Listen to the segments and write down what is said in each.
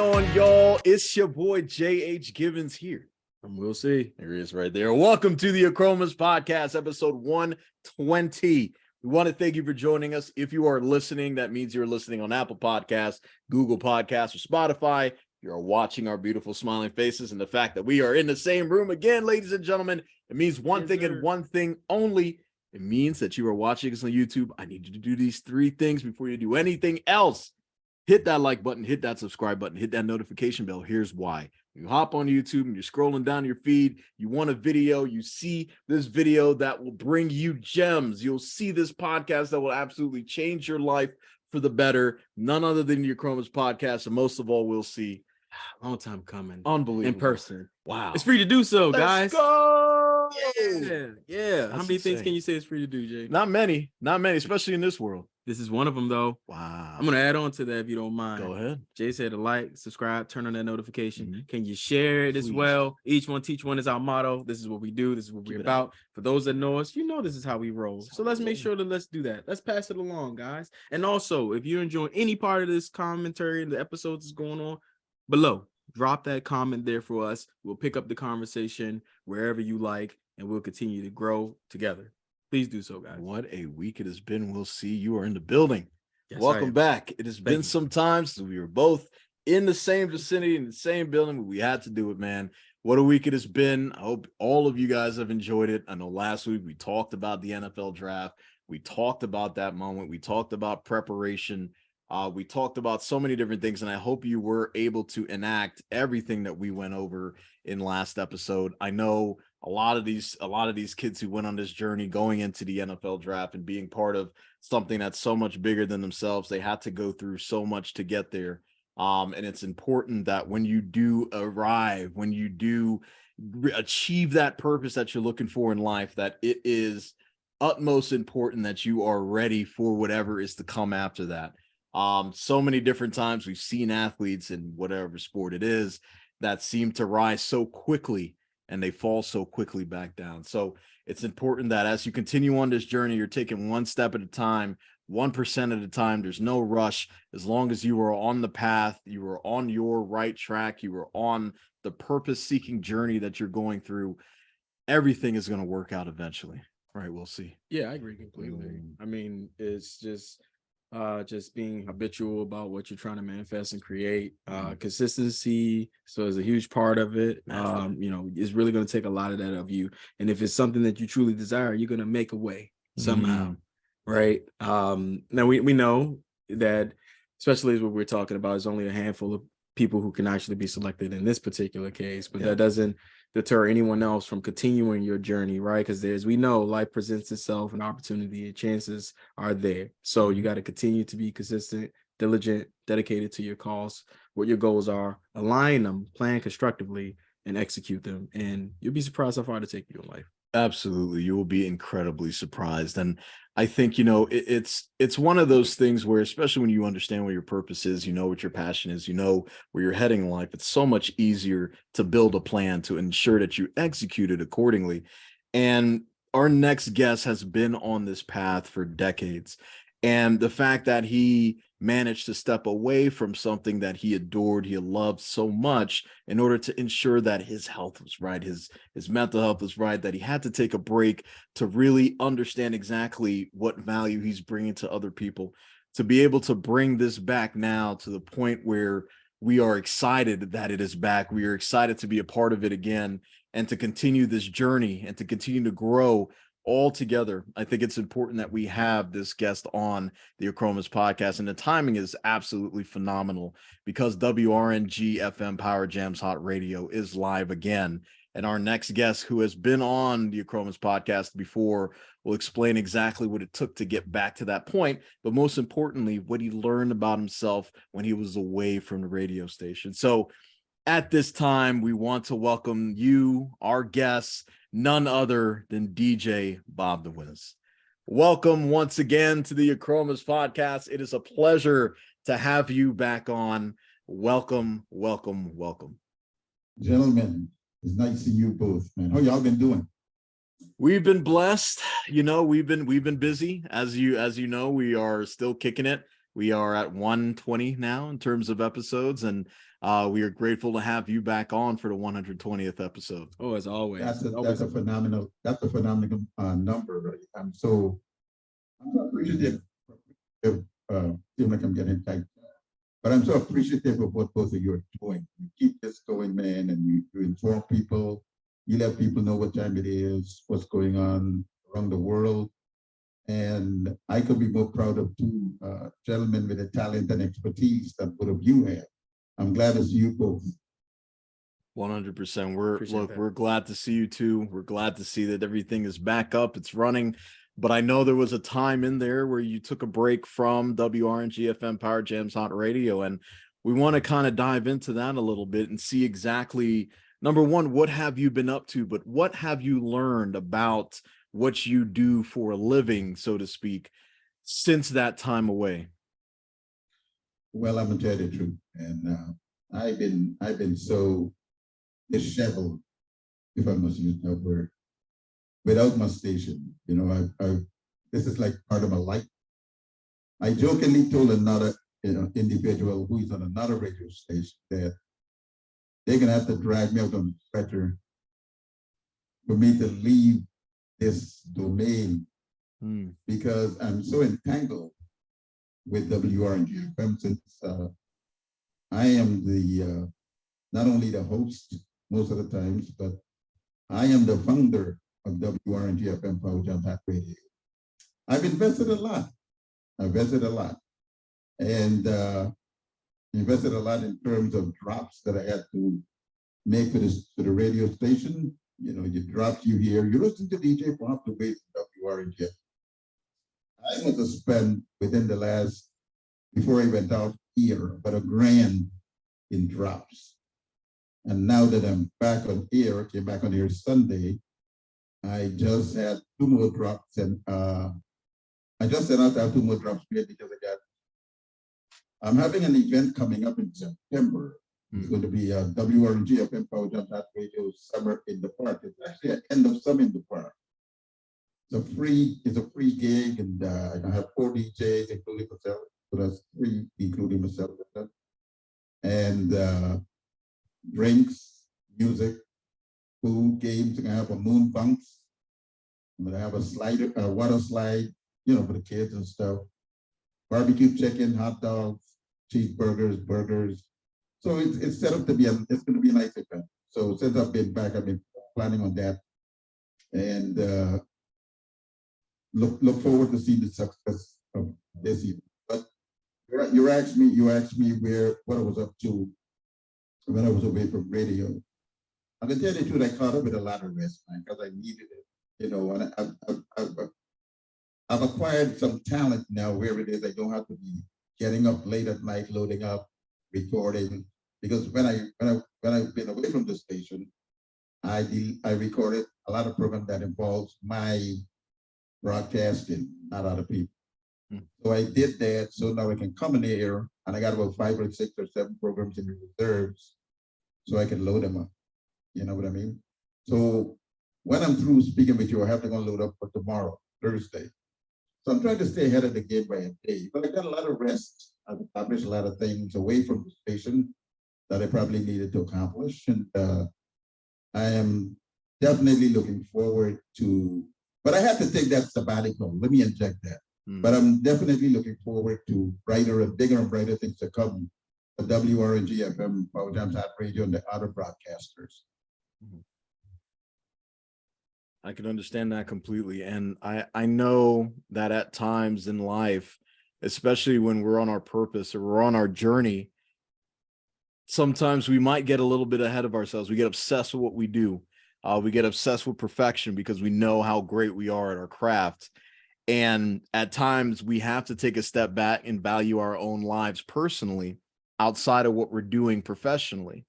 on, y'all? It's your boy J.H. Givens here. We'll see. There he is right there. Welcome to the Achromous Podcast, episode 120. We want to thank you for joining us. If you are listening, that means you're listening on Apple Podcasts, Google Podcasts, or Spotify. You are watching our beautiful smiling faces, and the fact that we are in the same room again, ladies and gentlemen, it means one thing and one thing only. It means that you are watching us on YouTube. I need you to do these three things before you do anything else. Hit that like button, hit that subscribe button, hit that notification bell. Here's why. You hop on YouTube and you're scrolling down your feed. You want a video. You see this video that will bring you gems. You'll see this podcast that will absolutely change your life for the better. None other than the Achromous Podcast. And most of all, we'll see. Long time coming. Unbelievable. In person. Wow. It's free to do so, guys. Let's go. Yeah. How many things can you say it's free to do, Jay? Not many, especially in this world. This is one of them, though. Wow. I'm going to add on to that if you don't mind. Go ahead. Jay said to like, subscribe, turn on that notification. Mm-hmm. Can you share it as well? Each one, teach one is our motto. This is what we do. This is what we're about. For those that know us, you know this is how we roll. So let's make sure that let's do that. Let's pass it along, guys. And also, if you're enjoying any part of this commentary and the episodes that's going on, below, drop that comment there for us. We'll pick up the conversation wherever you like, and we'll continue to grow together. Please do so, guys. What a week it has been. We'll see. You are in the building. Yes, welcome back. It has been some time since we were both in the same vicinity, in the same building, but we had to do it, man. What a week it has been. I hope all of you guys have enjoyed it. I know last week we talked about the NFL draft. We talked about that moment. We talked about preparation. We talked about so many different things, and I hope you were able to enact everything that we went over in last episode. I know a lot of these kids who went on this journey going into the NFL draft and being part of something that's so much bigger than themselves, they had to go through so much to get there. And it's important that when you do arrive, when you do achieve that purpose that you're looking for in life, that it is utmost important that you are ready for whatever is to come after that. So many different times we've seen athletes in whatever sport it is that seem to rise so quickly and they fall so quickly back down. So it's important that as you continue on this journey, you're taking one step at a time, 1% at a time. There's no rush. As long as you are on the path, you are on your right track, you are on the purpose-seeking journey that you're going through, everything is going to work out eventually. Right? We'll see. Yeah, I agree completely. I mean, it's just being habitual about what you're trying to manifest and create. Consistency so is a huge part of it. It's really going to take a lot of that of you, and if it's something that you truly desire, you're going to make a way somehow. Right. Now we know that, especially as what we're talking about, is only a handful of people who can actually be selected in this particular case, but that doesn't deter anyone else from continuing your journey, right? Because we know life presents itself, an opportunity, and chances are there. So you got to continue to be consistent, diligent, dedicated to your cause, what your goals are, align them, plan constructively, and execute them. And you'll be surprised how far to take you in life. Absolutely. You will be incredibly surprised. And I think, it's one of those things where, especially when you understand what your purpose is, you know what your passion is, you know where you're heading in life, it's so much easier to build a plan to ensure that you execute it accordingly. And our next guest has been on this path for decades. And the fact that he managed to step away from something that he adored, he loved so much, in order to ensure that his health was right, his mental health was right, that he had to take a break to really understand exactly what value he's bringing to other people, to be able to bring this back now to the point where we are excited that it is back. We are excited to be a part of it again and to continue this journey and to continue to grow all together. I think it's important that we have this guest on the Achromous Podcast, and the timing is absolutely phenomenal because WRNG FM Power Jams Hot Radio is live again. And our next guest, who has been on the Achromous Podcast before, will explain exactly what it took to get back to that point, but most importantly, what he learned about himself when he was away from the radio station. So at this time, we want to welcome you, our guests, none other than DJ Bob The Wiz. Welcome once again to the Achromous Podcast. It is a pleasure to have you back on. Welcome, welcome, welcome. Gentlemen, it's nice seeing you both, man. How y'all been doing? We've been blessed. We've been busy. As you know, we are still kicking it. We are at 120 now in terms of episodes, and we are grateful to have you back on for the 120th episode. Oh, as always. That's a phenomenal number. Right? I'm so appreciative. Seem like I'm getting tight, but I'm so appreciative of what both of you are doing. You keep this going, man, and you inform people. You let people know what time it is, what's going on around the world. And I could be more proud of two gentlemen with the talent and expertise that both of you have. I'm glad to see you both. 100%. We're glad to see you too. We're glad to see that everything is back up. It's running. But I know there was a time in there where you took a break from WRNG FM Power Jams Hot Radio. And we want to kind of dive into that a little bit and see exactly, number one, what have you been up to, but what have you learned about what you do for a living, so to speak, since that time away? Well, I'm gonna tell you the truth, and I've been so disheveled, if I must use that word, without my station. You know, this is like part of my life. I jokingly told another individual who is on another radio station that they're gonna have to drag me out on the stretcher for me to leave this domain because I'm so entangled with WRNG FM since I am the not only the host most of the times, but I am the founder of WRNG FM Power Jam Hot Radio. I've invested a lot. And invested a lot in terms of drops that I had to make for the radio station. You know, you drops you hear. You listen to DJ Bob The Wiz WRNG. I must have spent within the last, before I went out here, about $1,000 in drops. And now that I'm back on air, came back on air Sunday, I just had 2 more drops, and I just set out to have 2 more drops made because I'm having an event coming up in September. It's going to be a WRNG FM Power Jam Hot Radio Summer in the Park. It's actually an end of summer in the park. It's a free gig, and I have 4 DJs, including myself. So that's 3, including myself. And drinks, music, food, games. I'm gonna have a moon bounce. I'm gonna have a water slide, you know, for the kids and stuff. Barbecue chicken, hot dogs, cheeseburgers, burgers. So it's set up to be it's gonna be a nice event. So since I've been back, I've been planning on that, and look forward to seeing the success of this evening. But you asked me what I was up to when I was away from radio. I can tell you the truth, I caught up with a lot of rest, man, because I needed it. You know, and I've acquired some talent now where it is I don't have to be getting up late at night, loading up, recording. Because when I've been away from the station, I recorded a lot of programs that involves my broadcasting, not other people. So I did that, so now I can come in here, and I got about 5 or 6 or 7 programs in the reserves, so I can load them up. You know what I mean? So when I'm through speaking with you, I have to go load up for tomorrow, Thursday. So I'm trying to stay ahead of the game by a day, but I got a lot of rest. I've accomplished a lot of things away from the station that I probably needed to accomplish, and I am definitely looking forward to. But I have to take that sabbatical. Let me inject that. But I'm definitely looking forward to brighter and bigger and brighter things to come. The WRNG FM, Power Jams Hot Radio, and the other broadcasters. I can understand that completely. And I know that at times in life, especially when we're on our purpose or we're on our journey, sometimes we might get a little bit ahead of ourselves. We get obsessed with what we do. We get obsessed with perfection because we know how great we are at our craft. And at times we have to take a step back and value our own lives personally outside of what we're doing professionally.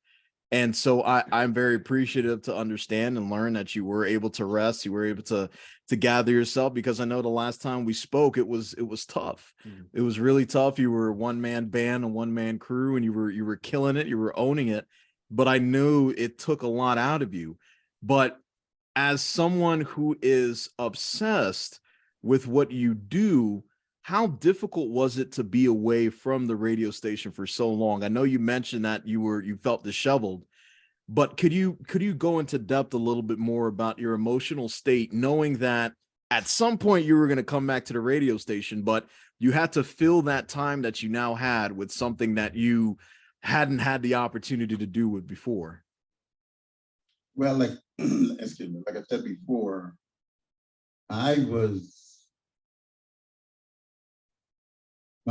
And so I'm very appreciative to understand and learn that you were able to rest. You were able to gather yourself, because I know the last time we spoke, it was tough. It was really tough. You were a one-man band, a one-man crew, and you were killing it. You were owning it. But I knew it took a lot out of you. But as someone who is obsessed with what you do, how difficult was it to be away from the radio station for so long? I know you mentioned that you felt disheveled, but could you go into depth a little bit more about your emotional state, knowing that at some point you were going to come back to the radio station, but you had to fill that time that you now had with something that you hadn't had the opportunity to do with before? Well, like, excuse me, like I said before, my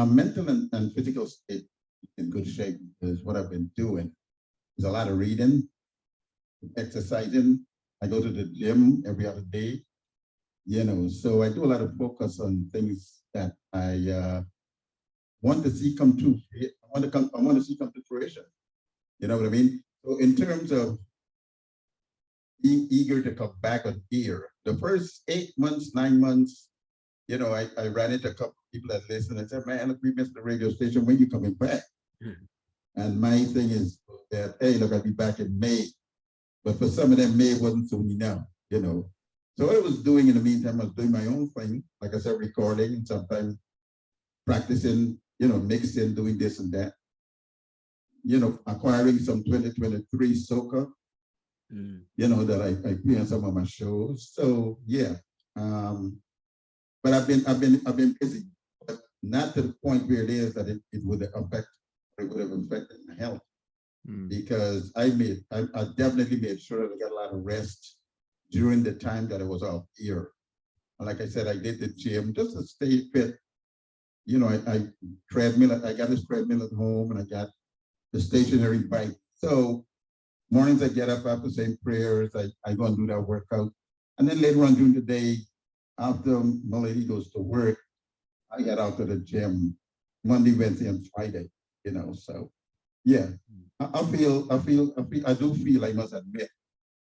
mental and physical state in good shape is what I've been doing. There's a lot of reading, exercising. I go to the gym every other day, so I do a lot of focus on things that I want to see come true. I want to see come to fruition. You know what I mean? So in terms of being eager to come back on here, the first 8 months, 9 months, I ran into a couple of people that listened and said, man, look, we missed the radio station. When you coming back? And my thing is that, hey, look, I'll be back in May. But for some of them, May wasn't soon enough, So what I was doing in the meantime, I was doing my own thing, like I said, recording and sometimes practicing, mixing, doing this and that, acquiring some 2023 soca, that I play on some of my shows. So yeah, but I've been busy, but not to the point where it is that it would have affected my health, because I definitely made sure that I got a lot of rest during the time that I was off here. And like I said, I did the gym just to stay fit. I got this treadmill at home, and I got the stationary bike. So mornings I get up after saying prayers, I go and do that workout. And then later on during the day, after my lady goes to work, I get out to the gym Monday, Wednesday, and Friday, so yeah. I do feel, I must admit,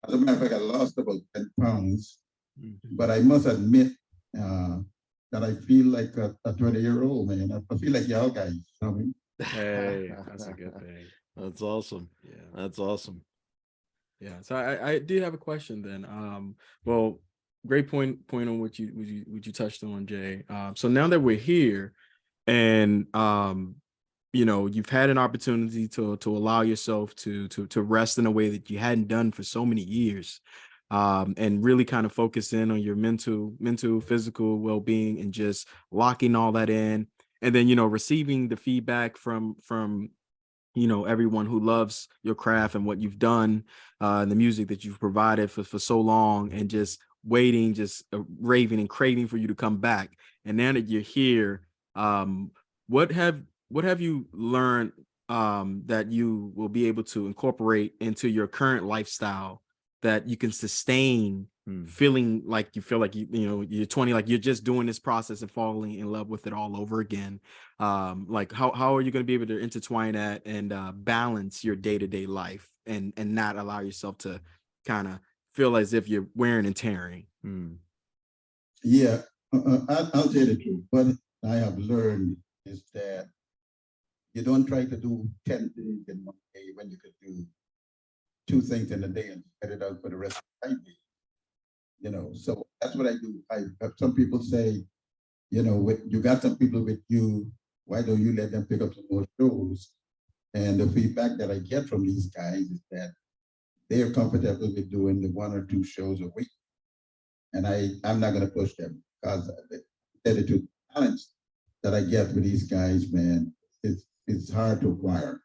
as a matter of fact, I lost about 10 pounds, but I must admit that I feel like a 20-year-old, man. I feel like y'all guys, Hey, that's a good thing. That's awesome. Yeah, that's awesome. Yeah. So I do have a question then. Well, great point on what you touched on, Jay. So now that we're here, and you've had an opportunity to allow yourself to rest in a way that you hadn't done for so many years, and really kind of focus in on your mental, physical well-being, and just locking all that in, and then receiving the feedback from everyone who loves your craft and what you've done, and the music that you've provided for so long, and just waiting, just raving and craving for you to come back. And now that you're here, what have you learned that you will be able to incorporate into your current lifestyle that you can sustain, feeling like you feel like you're 20, like you're just doing this process and falling in love with it all over again? Like how are you going to be able to intertwine that and balance your day-to-day life and not allow yourself to kind of feel as if you're wearing and tearing? Yeah, I'll tell you the truth. What I have learned is that you don't try to do 10 things in one day when you could do 2 things in a day and spread it out for the rest of the day. So that's what I do. Some people say, you got some people with you, why don't you let them pick up some more shows? And the feedback that I get from these guys is that they're comfortable with doing the 1 or 2 shows a week. And I'm not going to push them, because the 2 talents that I get with these guys, man, it's hard to acquire.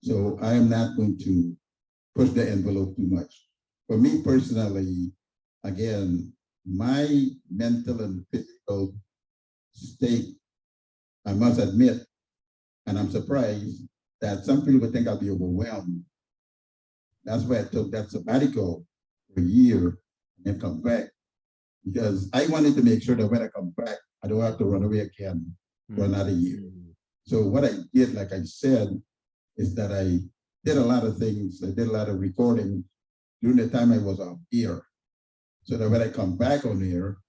So I am not going to push the envelope too much. For me personally, again, my mental and physical state, I must admit, and I'm surprised that some people would think I'll be overwhelmed. That's why I took that sabbatical for a year and come back, because I wanted to make sure that when I come back, I don't have to run away again for another year. So what I did, like I said, is that I did a lot of things. I did a lot of recording during the time I was off air, so that when I come back on air,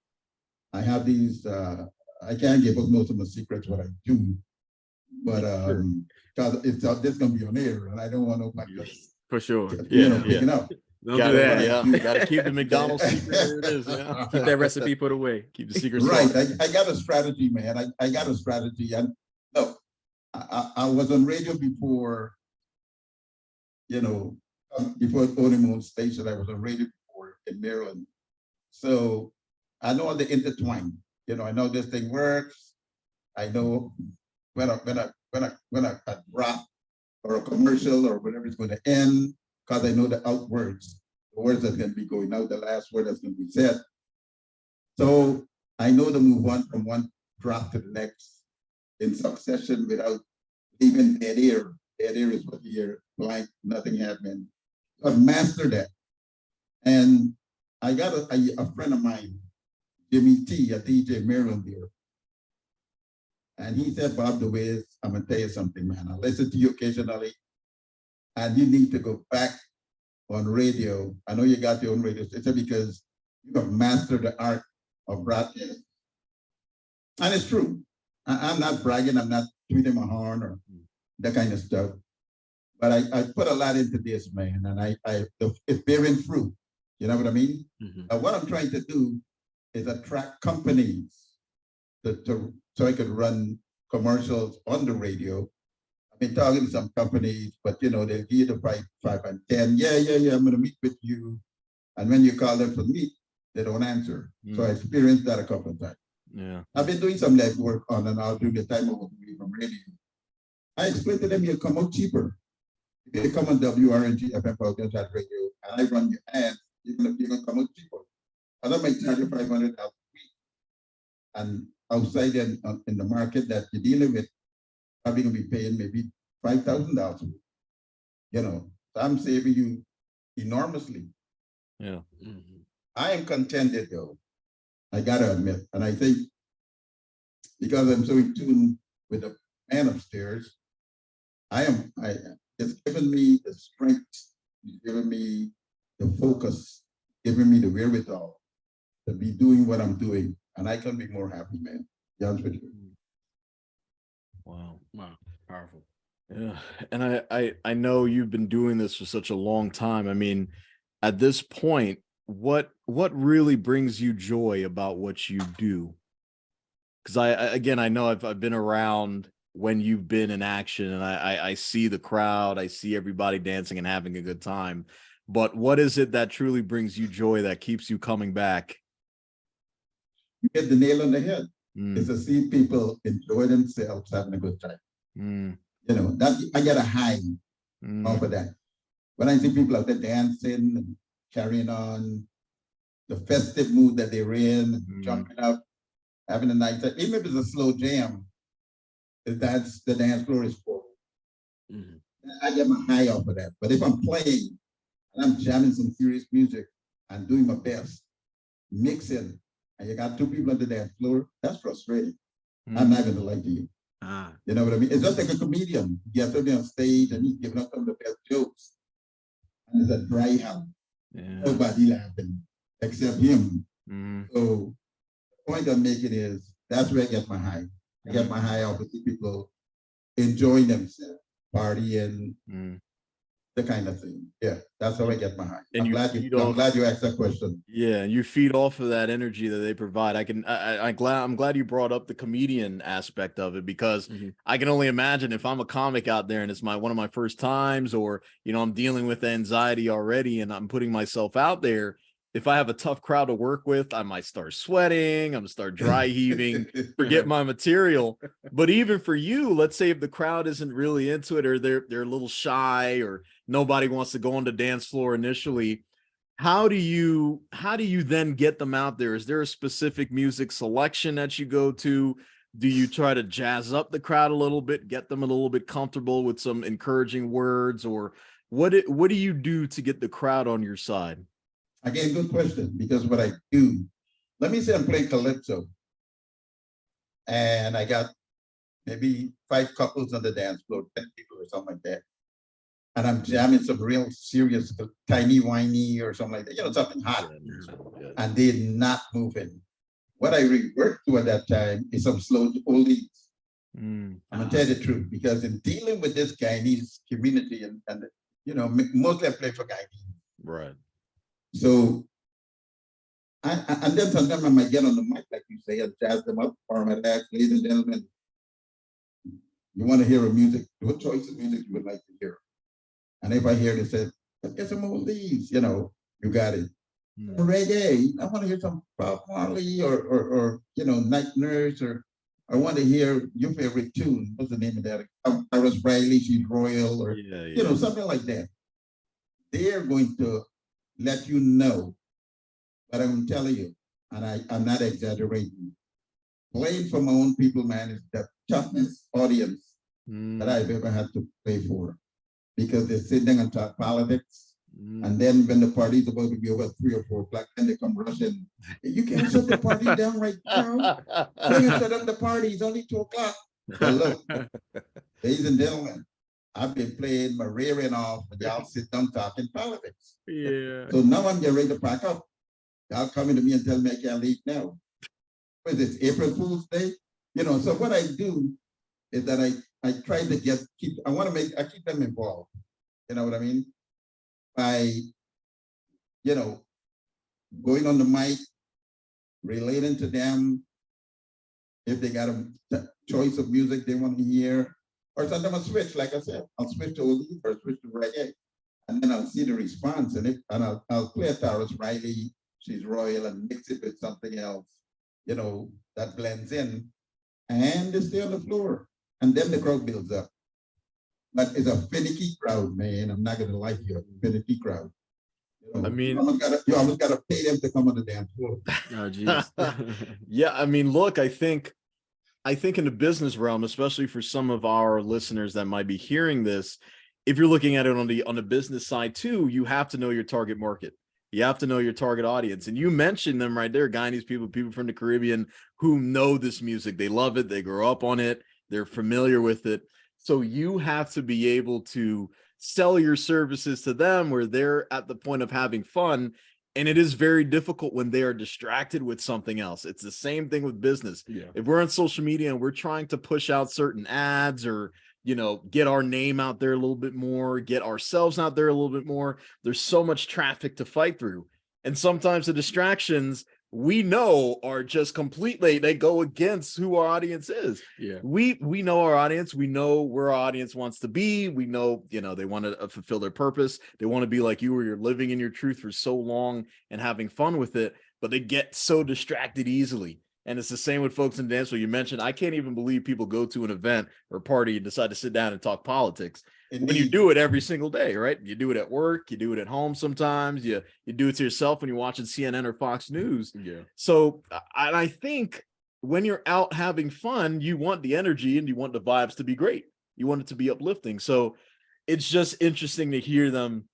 I have these, I can't give up most of my secrets what I do, but because it's this going to be on air, and I don't want nobody else, for sure, picking up. Don't Gotta, do that. yeah, gotta keep the McDonald's secret where it is. Yeah. Keep that recipe put away. Keep the secret. Right. I got a strategy, man. I got a strategy. And look, I was on radio before, before owning my own station. I was on radio before in Maryland. So I know all the intertwine. I know this thing works. I know when a drop or a commercial or whatever is going to end, because I know the words that's going to be going out, the last word that's going to be said. So I know to move on from one drop to the next in succession without even dead air. Dead air is what you hear, blank, nothing happening. I've mastered that. And I got a friend of mine, Jimmy T, a DJ in Maryland there. And he said, Bob The Wiz, I'm going to tell you something, man. I listen to you occasionally, and you need to go back on radio. I know you got your own radio station because you have mastered the art of broadcast. And it's true. I'm not bragging. I'm not tweeting my horn or that kind of stuff. But I put a lot into this, man, and it's bearing fruit. You know what I mean? Mm-hmm. What I'm trying to do is attract companies so I could run commercials on the radio. I've been talking to some companies, but they'll give you the 5 and 10. Yeah, I'm going to meet with you. And when you call them for meet, they don't answer. So I experienced that a couple of times. Yeah. I've been doing some leg work on and off during the time I was away from radio. I explained to them, you'll come out cheaper. If you come on WRNG FM Podcast at radio and I run your ads, you're gonna come out cheaper. And I might charge you $500 a week. And outside in the market that you're dealing with, probably gonna be paying maybe $5,000 a week. So I'm saving you enormously. Yeah. Mm-hmm. I am contented though. I gotta admit, and I think because I'm so in tune with the man upstairs, it's given me the strength, it's given me the focus, giving me the wherewithal to be doing what I'm doing, and I can be more happy, man. To be honest with you. Wow, powerful. Yeah, and I know you've been doing this for such a long time. I mean, at this point, what really brings you joy about what you do? Because I know I've been around when you've been in action, and I see the crowd, I see everybody dancing and having a good time. But what is it that truly brings you joy, that keeps you coming back? You hit the nail on the head. Is to see people enjoy themselves, having a good time. That I get a high off of that. When I see people out there dancing and carrying on the festive mood that they're in, jumping up, having a nice time, even if it's a slow jam, the dance floor is full. I get my high off of that. But if I'm playing and I'm jamming some serious music and doing my best, mixing, and you got two people on the dance floor, that's frustrating. I'm not going to lie to you. You know what I mean? It's just like a comedian. You have to be on stage and he's giving up some of the best jokes. And it's a dry house. Yeah. Nobody laughing except him. So the point I'm making is that's where I get my high. I get my high off of people enjoying themselves, partying, the kind of thing. Yeah, that's how I get my high. I'm glad you asked that question. Yeah, and you feed off of that energy that they provide. I'm glad you brought up the comedian aspect of it, because I can only imagine if I'm a comic out there and it's one of my first times, or I'm dealing with anxiety already and I'm putting myself out there. If I have a tough crowd to work with, I might start sweating, I'm gonna start dry heaving, forget my material. But even for you, let's say if the crowd isn't really into it, or they're a little shy, or nobody wants to go on the dance floor initially, how do you then get them out there? Is there a specific music selection that you go to? Do you try to jazz up the crowd a little bit, get them a little bit comfortable with some encouraging words, or what do you do to get the crowd on your side? Again, good question, because what I do, let me say I'm playing Calypso, and I got maybe 5 couples on the dance floor, 10 people or something like that. And I'm jamming some real serious, tiny whiny or something like that, something hot. Yeah. And they're not moving. What I revert to at that time is some slow oldies. I'm gonna tell you the truth, because in dealing with this Guyanese community, and mostly I play for Guyanese. Right. So and then sometimes I might get on the mic, like you say, and jazz them up, or I might ask, ladies and gentlemen, you want to hear a music, what choice of music you would like to hear? And if I hear they said, let's get some oldies, you got it. Reggae, I want to hear some Bob Marley or Night Nurse, or I want to hear your favorite tune. What's the name of that? Iris Riley, She's Royal, or something like that. They're going to let you know, but I'm telling you, and I'm not exaggerating. Playing for my own people, man, is the toughest audience that I've ever had to play for, because they're sitting and talk politics. And then when the party's about to be over 3 or 4 o'clock, then they come rushing. You can't shut the party down right now. When you shut up the party, it's only 2 o'clock. But look, ladies and gentlemen, I've been playing my rearing off, and y'all sit down talking politics. Yeah. So now I'm getting ready to pack up. Y'all coming to me and tell me I can't leave now. What is this, April Fool's Day? So what I do is that I try to keep them involved. You know what I mean? By, going on the mic, relating to them, if they got a choice of music they want to hear, or sometimes I'll switch, like I said, I'll switch to oldies or switch to reggae, and then I'll see the response, and I'll play a Taurus Riley, She's Royal, and mix it with something else, that blends in, and they stay on the floor, and then the crowd builds up. But it's a finicky crowd, man. I'm not gonna lie to you, a finicky crowd. I mean, you almost gotta pay them to come on the dance floor. Oh, geez. Yeah, I mean, look, I think in the business realm, especially for some of our listeners that might be hearing this, if you're looking at it on the business side too, you have to know your target market. You have to know your target audience. And you mentioned them right there, Guyanese people from the Caribbean who know this music. They love it. They grow up on it. They're familiar with it. So you have to be able to sell your services to them where they're at the point of having fun. And it is very difficult when they are distracted with something else. It's the same thing with business. Yeah. If we're on social media and we're trying to push out certain ads or, get our name out there a little bit more, get ourselves out there a little bit more, there's so much traffic to fight through. And sometimes the distractions we know are just completely, they go against who our audience is. Yeah. We know our audience. We know where our audience wants to be. We know, they want to fulfill their purpose. They want to be like you, where you're living in your truth for so long and having fun with it, but they get so distracted easily. And it's the same with folks in dance. So you mentioned, I can't even believe people go to an event or party and decide to sit down and talk politics. Indeed. When you do it every single day, right? You do it at work, you do it at home sometimes, you do it to yourself when you're watching CNN or Fox News. Yeah. So I think when you're out having fun, you want the energy and you want the vibes to be great. You want it to be uplifting. So it's just interesting to hear them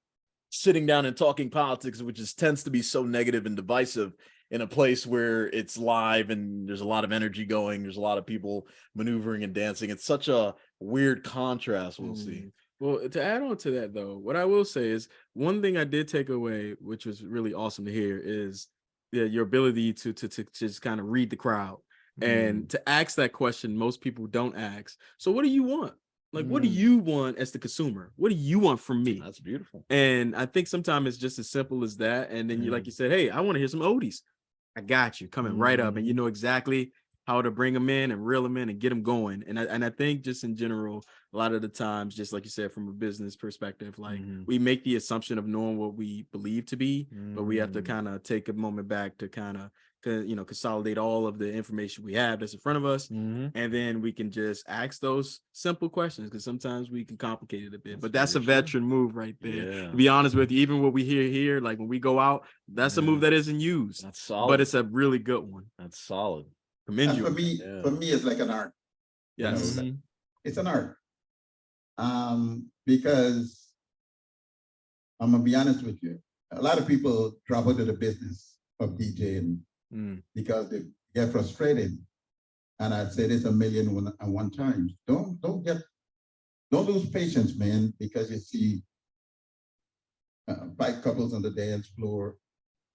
sitting down and talking politics, which tends to be so negative and divisive, in a place where it's live and there's a lot of energy going. There's a lot of people maneuvering and dancing. It's such a weird contrast. We'll see. Well, to add on to that, though, what I will say is one thing I did take away, which was really awesome to hear, is your ability to just kind of read the crowd and to ask that question most people don't ask. So what do you want? Like, what do you want as the consumer? What do you want from me? That's beautiful. And I think sometimes it's just as simple as that. And then like you said, hey, I want to hear some oldies. I got you coming right up, and you know exactly how to bring them in and reel them in and get them going. And I think just in general, a lot of the times, just like you said, from a business perspective, like we make the assumption of knowing what we believe to be, but we have to kind of take a moment back to kind of, consolidate all of the information we have that's in front of us. And then we can just ask those simple questions, because sometimes we can complicate it a bit, but that's a veteran move right there. Yeah. To be honest with you, even what we hear here, like when we go out, that's a move that isn't used. That's solid. But it's a really good one. That's solid. Commend you. For me, it's like an art. Yes. It's an art. Because I'm gonna be honest with you, a lot of people drop out of the business of DJing because they get frustrated. And I'd say this a million and one times. Don't lose patience, man, because you see 5 couples on the dance floor.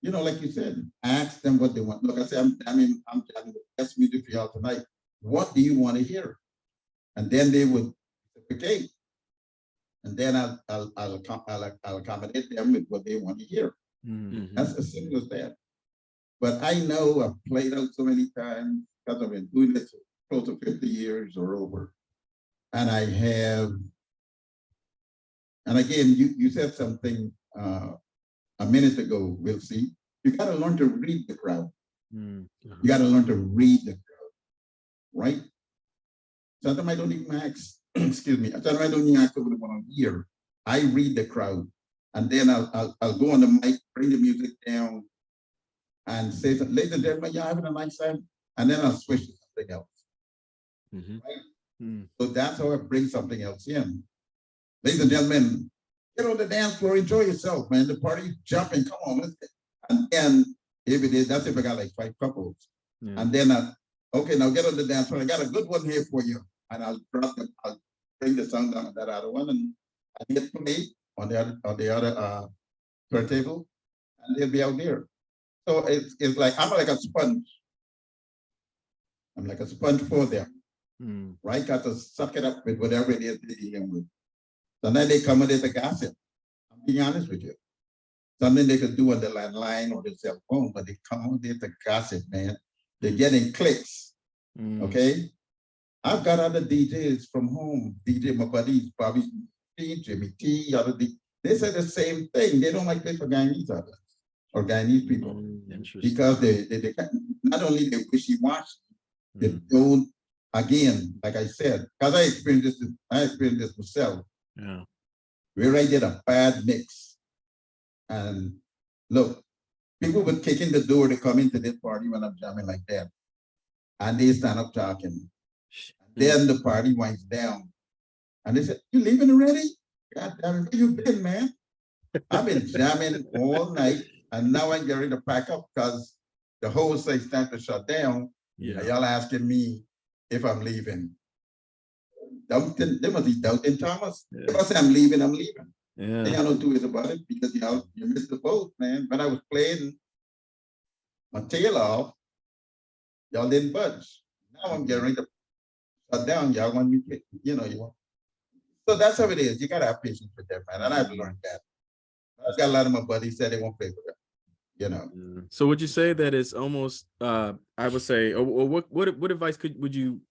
Like you said, ask them what they want. Look, I say, I'm having the best music for y'all tonight. What do you want to hear? And then they would reciprocate. And then I'll accommodate them with what they want to hear. That's as simple as that. But I know I've played out so many times because I've been doing this for close to 50 years or over. And I have, and again, you said something a minute ago, we'll see. You got to learn to read the crowd. You got to learn to read the crowd, right? Sometimes I don't even ask, excuse me, sometimes I don't even ask over the one on here. I read the crowd, and then I'll go on the mic, bring the music down, and say, ladies and gentlemen, you're having a nice time, and then I'll switch to something else. Right? So that's how I bring something else in. Ladies and gentlemen, get on the dance floor, enjoy yourself, man. The party's jumping, come on, let's get. And then if it is, that's if I got like 5 couples. And then okay, now get on the dance floor. I got a good one here for you. And I'll bring the song down on that other one, and I hit play on the other turntable, and they'll be out there. So it's like I'm like a sponge. I'm like a sponge for them, right? Got to suck it up with whatever it is they're dealing with. So then they come with it to gossip. I'm being honest with you. Something they could do on the landline or the cell phone, but they come on there to gossip, man. They're getting clicks. Okay. I've got other DJs from home, DJ my buddies, Bobby T, Jimmy T, other DJs. They say the same thing. They don't like play for Guyanese others or Guyanese people because they not only they wishy-washy, they don't. Again, like I said, because I experienced this myself. Yeah, where I did a bad mix, and look, people would kick in the door to come into this party when I'm jamming like that, and they stand up talking. Then the party winds down, and they said, "You leaving already? God damn it, where you been, man? I've been jamming all night, and now I'm getting to pack up because the whole thing's time to shut down. yeah. Y'all asking me if I'm leaving. They must be doubting Thomas. Yeah. If I say I'm leaving, I'm leaving. Yeah. They got no do it about it because you missed the boat, man. When I was playing my tail off, y'all didn't budge. Now I'm getting ready to shut down. Y'all want me to, you want. So that's how it is. You gotta have patience with that, man. And I've learned that. I've got a lot of my buddies said they won't play with them. So would you say that it's almost I would say, or what advice could you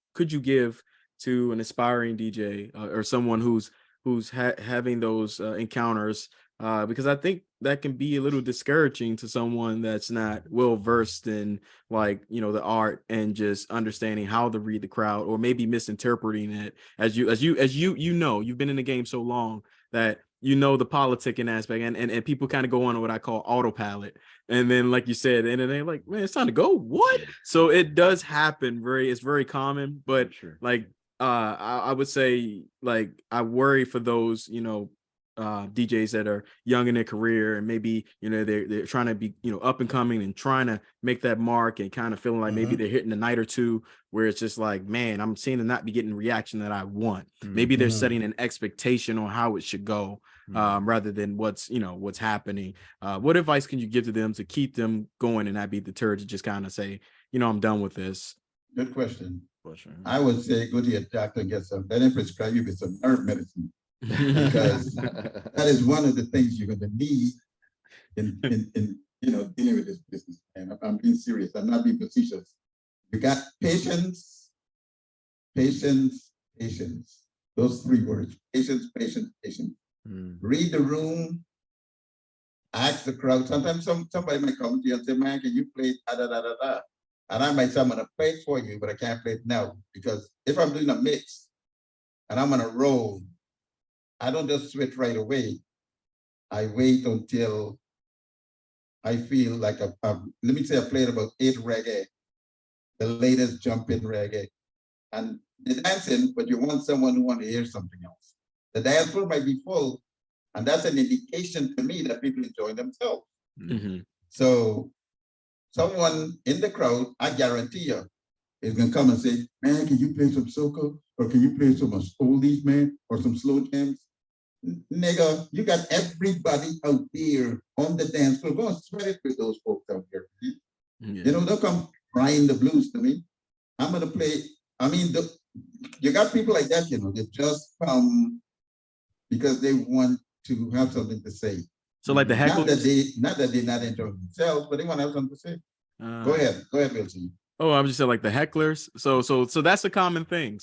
give to an aspiring DJ or someone who's having those encounters, because I think that can be a little discouraging to someone that's not well versed in the art and just understanding how to read the crowd, or maybe misinterpreting it as you've been in the game so long that the politicking aspect, and people kind of go on what I call autopilot, and then like you said, and then they're like, man, it's time to go. What? So it does happen. It's very common, but I would say, I worry for those DJs that are young in their career, and maybe they're trying to be up and coming and trying to make that mark, and kind of feeling like maybe they're hitting a night or two where it's just like, man, I'm seeing to not be getting the reaction that I want. Maybe they're setting an expectation on how it should go, rather than what's happening. What advice can you give to them to keep them going and not be deterred, to just kind of say, I'm done with this? Good question. I would say go to your doctor and get some. Let him prescribe you with some nerve medicine, because that is one of the things you're going to need in dealing with this business. And I'm being serious. I'm not being facetious. You got patience, patience, patience. Those 3 words: patience, patience, patience. Read the room. Ask the crowd. Sometimes somebody might come to you and say, "Man, can you play da da da da da?" And I might say, "I'm gonna play it for you, but I can't play it now." Because if I'm doing a mix and I'm gonna roll, I don't just switch right away. I wait until I feel like let me say I played about 8 reggae, the latest jump in reggae. And they're dancing, but you want someone who wants to hear something else. The dance floor might be full, and that's an indication to me that people enjoy themselves. So someone in the crowd, I guarantee you, is gonna come and say, "Man, can you play some soca? Or can you play some oldies, man? Or some slow jams?" Nigga, you got everybody out there on the dance floor. Go and sweat it with those folks out there. They'll come crying the blues to me. I'm gonna play. I mean, you got people like that, they just come because they want to have something to say. So like the Not that hecklers. they're not enjoying themselves, but they want to have something to say. Go ahead, Wilson. Oh, I'm just saying like the hecklers. So that's a common thing.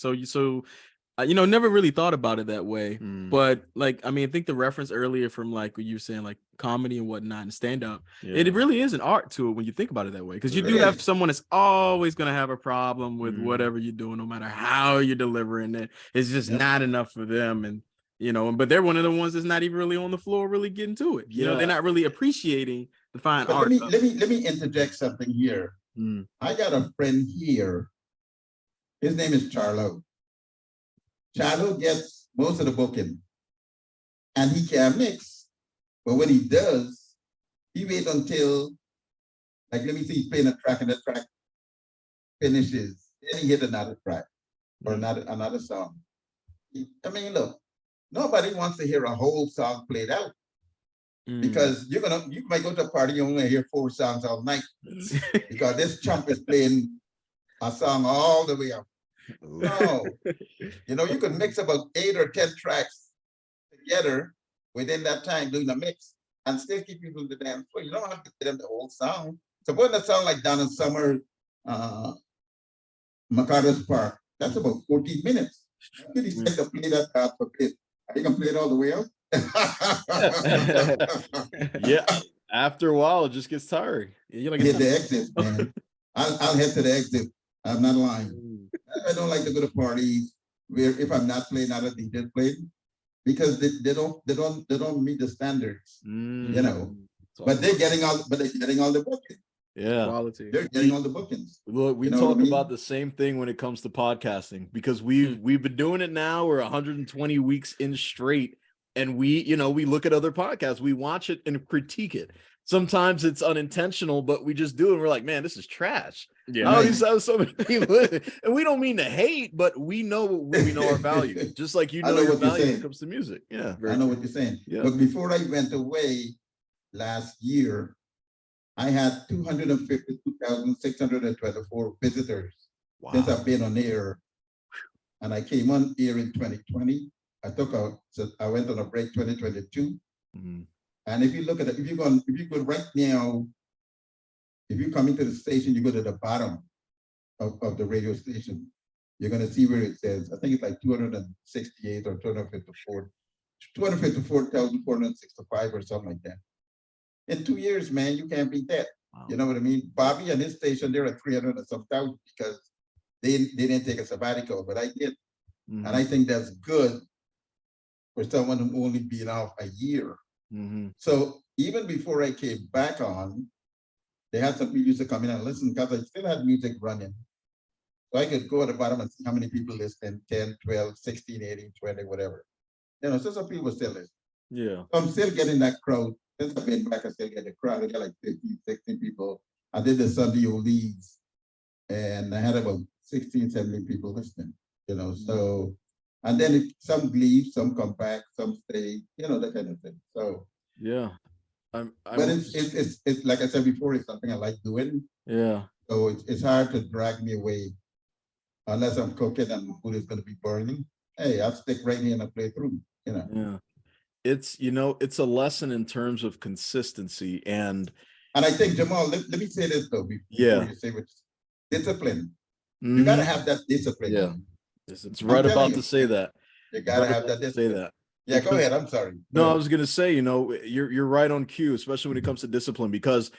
Never really thought about it that way. But like, I mean, I think the reference earlier from like what you were saying, like comedy and whatnot and stand up, it really is an art to it when you think about it that way. Because you do have someone that's always going to have a problem with whatever you're doing, no matter how you're delivering it. It's just not enough for them. And, but they're one of the ones that's not even really on the floor, really getting to it. They're not really appreciating the fine art. Let me interject something here. I got a friend here. His name is Charlo. Charlo gets most of the booking, and he can mix. But when he does, he waits until, like, let me see, he's playing a track and the track finishes. Then he hit another track or another song. I mean, look, nobody wants to hear a whole song played out. Because you might go to a party, you only hear 4 songs all night because this chump is playing a song all the way up. No, you could mix about 8 or 10 tracks together within that time doing a mix and still keep people in the dance floor. You don't have to get them the whole song. Suppose a song like Donna Summer, MacArthur's Park, that's about 14 minutes. How did he say to play that part for kids? Are you gonna play it all the way out? Yeah, after a while it just gets tiring. You're like, hit the exit, man. I'll head to the exit. I'm not lying. I don't like to go to parties where if I'm not playing, not a DJ playing, because they don't meet the standards, But they're getting all the bookings. Yeah, quality. They're getting all the bookings. Look, we talk about the same thing when it comes to podcasting, because we've been doing it now. We're 120 weeks in straight, and we look at other podcasts, we watch it and critique it. Sometimes it's unintentional, but we just do it. And we're like, man, this is trash. Yeah, these have so many people, and we don't mean to hate, but we know our value, just like your value when it comes to music. Yeah, I know what you're saying. Yeah. But before I went away last year, I had 252,624 visitors since I've been on air, and I came on air in 2020. I went on a break 2022. And if you look at it, if you go right now, if you come into the station, you go to the bottom of the radio station, you're going to see where it says, I think it's like 268 or 254,465 or something like that. In 2 years, man, you can't beat that. Wow. You know what I mean? Bobby and his station, they're at 300 and some thousand because they didn't take a sabbatical, but I did. And I think that's good for someone who only been off a year. So even before I came back on, they had some people used to come in and listen because I still had music running. So I could go at the bottom and see how many people listen, 10, 12, 16, 18, 20, whatever. So some people still listen. Yeah. So I'm still getting that crowd. Since I've been back, I still get the crowd. I got like 15, 16 people. I did the Sunday Oldies, and I had about 16, 17 people listening, so, and then some leave, some come back, some stay, that kind of thing. So, yeah. But it's like I said before, it's something I like doing. Yeah. So it's hard to drag me away unless I'm cooking and the food is going to be burning. Hey, I'll stick right here and I'll play through, Yeah. It's a lesson in terms of consistency and I think, Jamal, let me say this though before you say what discipline. You gotta have that discipline. Yeah, it's right about to say that. You gotta have that discipline. Say that. Yeah, go ahead. I'm sorry. No, I was gonna say, you're right on cue, especially when it comes to discipline, because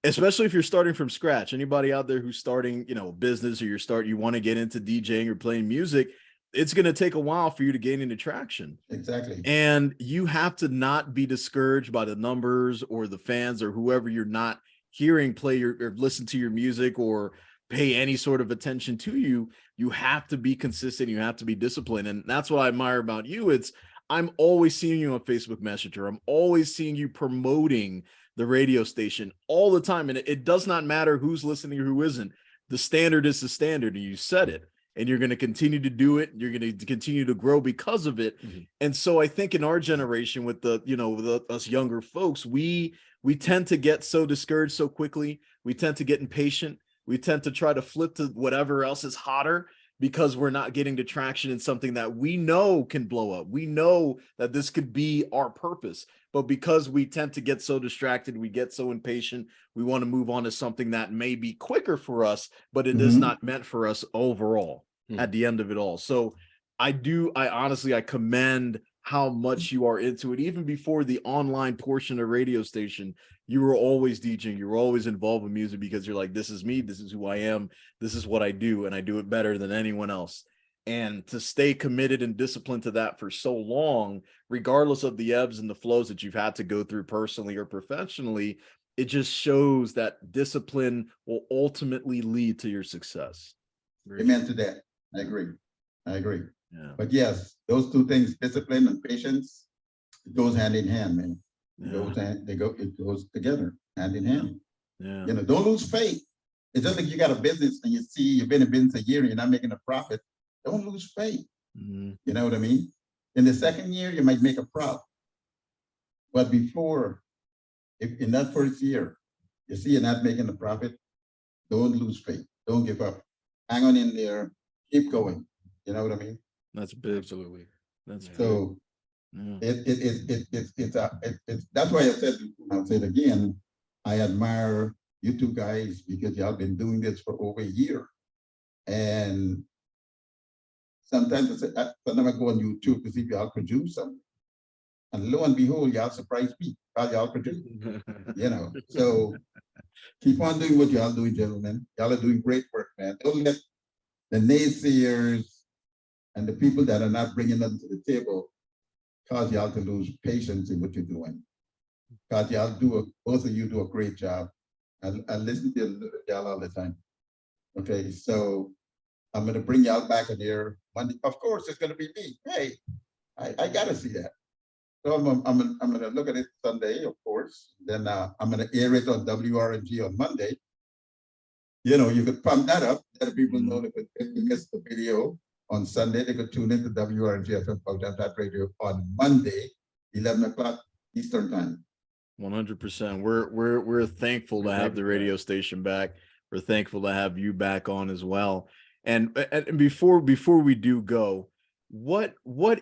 especially if you're starting from scratch. Anybody out there who's starting, business, or you want to get into DJing or playing music, it's going to take a while for you to gain into traction. Exactly. And you have to not be discouraged by the numbers or the fans or whoever you're not hearing play or listen to your music or pay any sort of attention to you. You have to be consistent. You have to be disciplined. And that's what I admire about you. I'm always seeing you on Facebook Messenger. I'm always seeing you promoting the radio station all the time. And it does not matter who's listening or who isn't. The standard is the standard, and you said it. And you're going to continue to do it. You're going to continue to grow because of it. And so I think in our generation with us younger folks, we tend to get so discouraged so quickly. We tend to get impatient. We tend to try to flip to whatever else is hotter. because we're not getting the traction in something that we know can blow up. We know that this could be our purpose, but because we tend to get so distracted, we get so impatient, we want to move on to something that may be quicker for us, but it is not meant for us overall at the end of it all. So I honestly commend how much you are into it. Even before the online portion of radio station, you were always DJing, you were always involved with music because you're like, this is me, this is who I am, this is what I do, and I do it better than anyone else. And to stay committed and disciplined to that for so long, regardless of the ebbs and the flows that you've had to go through personally or professionally, it just shows that discipline will ultimately lead to your success. Amen to that. I agree. Yeah. But yes, those two things, discipline and patience, it goes hand in hand, man. It goes together, hand in hand. Yeah. You know, don't lose faith. It's just like you got a business and you see you've been in business a year and you're not making a profit. Don't lose faith. You know what I mean? In the second year, you might make a profit. But before, if in that first year, you see you're not making a profit, don't lose faith. Don't give up. Hang on in there. Keep going. You know what I mean? That's big. Absolutely. That's so. It's that's why I said, I'll say it again. I admire you two guys because y'all been doing this for over a year, and sometimes I go on YouTube to see if y'all produce something, and lo and behold, y'all surprise me. Y'all produce, you know. So keep on doing what y'all doing, gentlemen. Y'all are doing great work, man. Don't let the naysayers and the people that are not bringing nothing to the table cause y'all to lose patience in what you're doing. Cause y'all both of you do a great job. I listen to y'all all the time. Okay, so I'm gonna bring y'all back in here Monday. Of course, it's gonna be me. Hey, I gotta see that. So I'm gonna look at it Sunday, of course. Then I'm gonna air it on WRNG on Monday. You know, you could pump that up, let people know that if they missed the video on Sunday, they could tune into WRNG FM Talk Radio on Monday, 11 o'clock Eastern time. 100%. We're thankful to have the radio station back. We're thankful to have you back on as well. And before we do go, what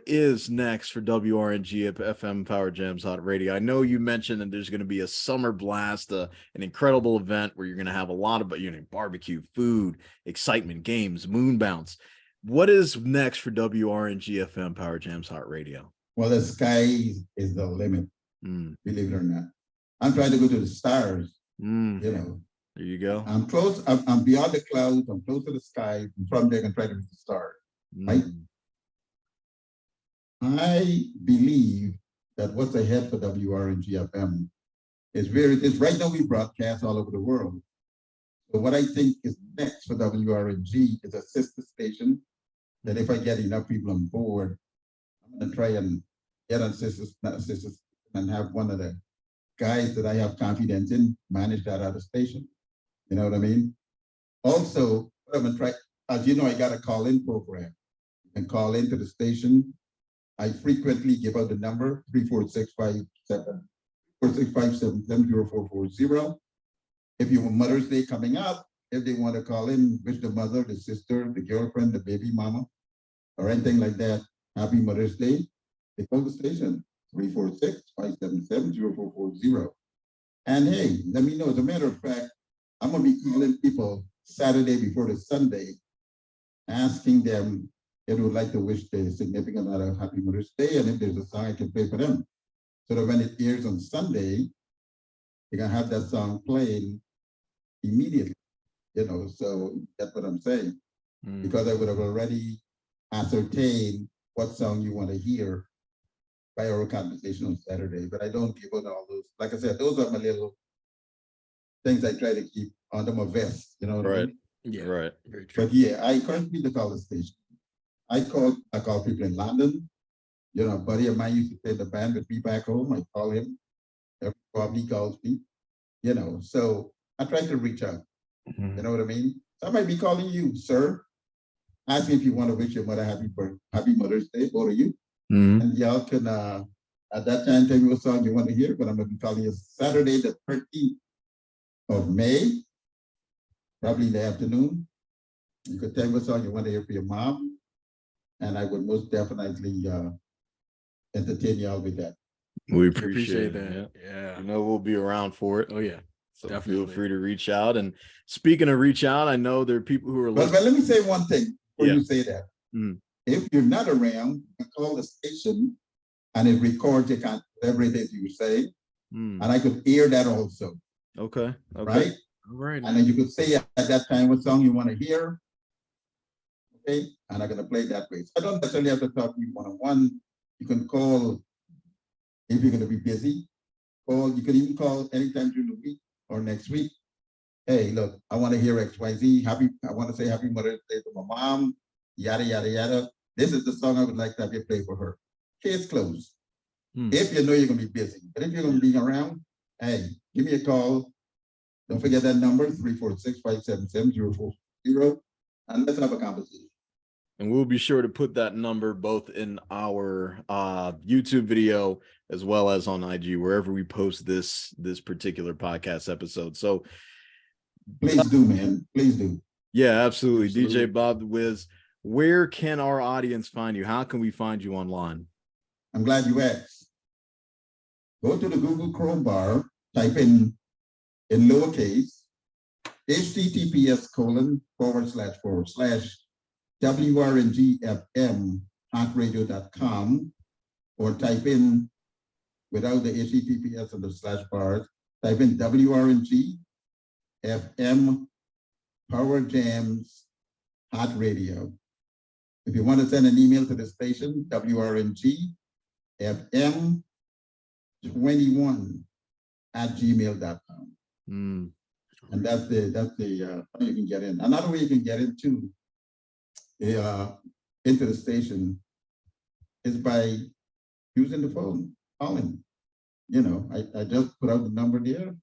is next for WRNG at FM Power Jams Hot Radio? I know you mentioned that there's going to be a summer blast, an incredible event where you're going to have a lot of barbecue, food, excitement, games, moon bounce. What is next for WRNG FM Power Jams Hot Radio? Well, the sky is the limit, believe it or not. I'm trying to go to the stars, you know. There you go. I'm close, I'm beyond the clouds, I'm close to the sky, and from there I can try to reach the stars, right? I believe that what's ahead for WRNG FM is right now we broadcast all over the world. So what I think is next for WRNG is a sister station that if I get enough people on board, I'm going to try and get on sisters, and have one of the guys that I have confidence in manage that other station. You know what I mean? Also, I'm going to try, as you know, I got a call-in program. You can call into the station. I frequently give out the number, 346-577-0440. If you have Mother's Day coming up, if they want to call in, wish the mother, the sister, the girlfriend, the baby mama, or anything like that, happy Mother's Day, they call the station, 346-577-0440. And hey, let me know. As a matter of fact, I'm going to be calling people Saturday before the Sunday, asking them if they would like to wish their significant other happy Mother's Day, and if there's a song I can play for them. So that when it airs on Sunday, you can have that song playing immediately, you know, so that's what I'm saying. Because I would have already ascertained what song you want to hear by our conversation on Saturday, but I don't give out all those. Like I said, those are my little things I try to keep under my vest, you know what I mean? Yeah, right. Very true. But yeah, I encourage people to call the station. I call people in London. You know, a buddy of mine used to play the band with me back home. I call him. Every time he calls me. You know, so I try to reach out. You know what I mean? So I might be calling you, sir. Ask me if you want to wish your mother happy Mother's Day, both of you. And y'all can at that time tell me what song you want to hear, but I'm gonna be calling you Saturday the 13th of May, probably in the afternoon. You could tell me what song you want to hear for your mom, and I would most definitely entertain y'all with that. We appreciate that. Yeah. You know, we'll be around for it. Oh yeah. So Definitely. feel free to reach out. And speaking of reach out, I know there are people who are But listening. let me say one thing before you say that. Mm. If you're not around, you call the station and it records whatever it is you say. And I could hear that also. Okay. Right? All right. And then you could say at that time what song you want to hear. Okay. And I'm going to play that way. So I don't necessarily have to talk to you one-on-one. You can call if you're going to be busy. Or you can even call anytime during the week or next week. Hey, look, I want to hear XYZ. I want to say happy Mother's Day to my mom. Yada, yada, yada. This is the song I would like to have you play for her. Case closed. If you know you're going to be busy. But if you're going to be around, hey, give me a call. Don't forget that number, 346-577-0440. And let's have a conversation. And we'll be sure to put that number both in our YouTube video as well as on IG, wherever we post this particular podcast episode. So please do, man. Please do. Yeah, absolutely. DJ Bob The Wiz, where can our audience find you? How can we find you online? I'm glad you asked. Go to the Google Chrome bar, type in lowercase, https://WRNGFM.com, or type in, without the https and the slash bars, type in WRNG FM Power Jams Hot Radio. If you want to send an email to the station, WRNG FM 21@gmail.com. And that's the how you can get in. Another way you can get into the station is by using the phone, calling. You know, I just put out the number there.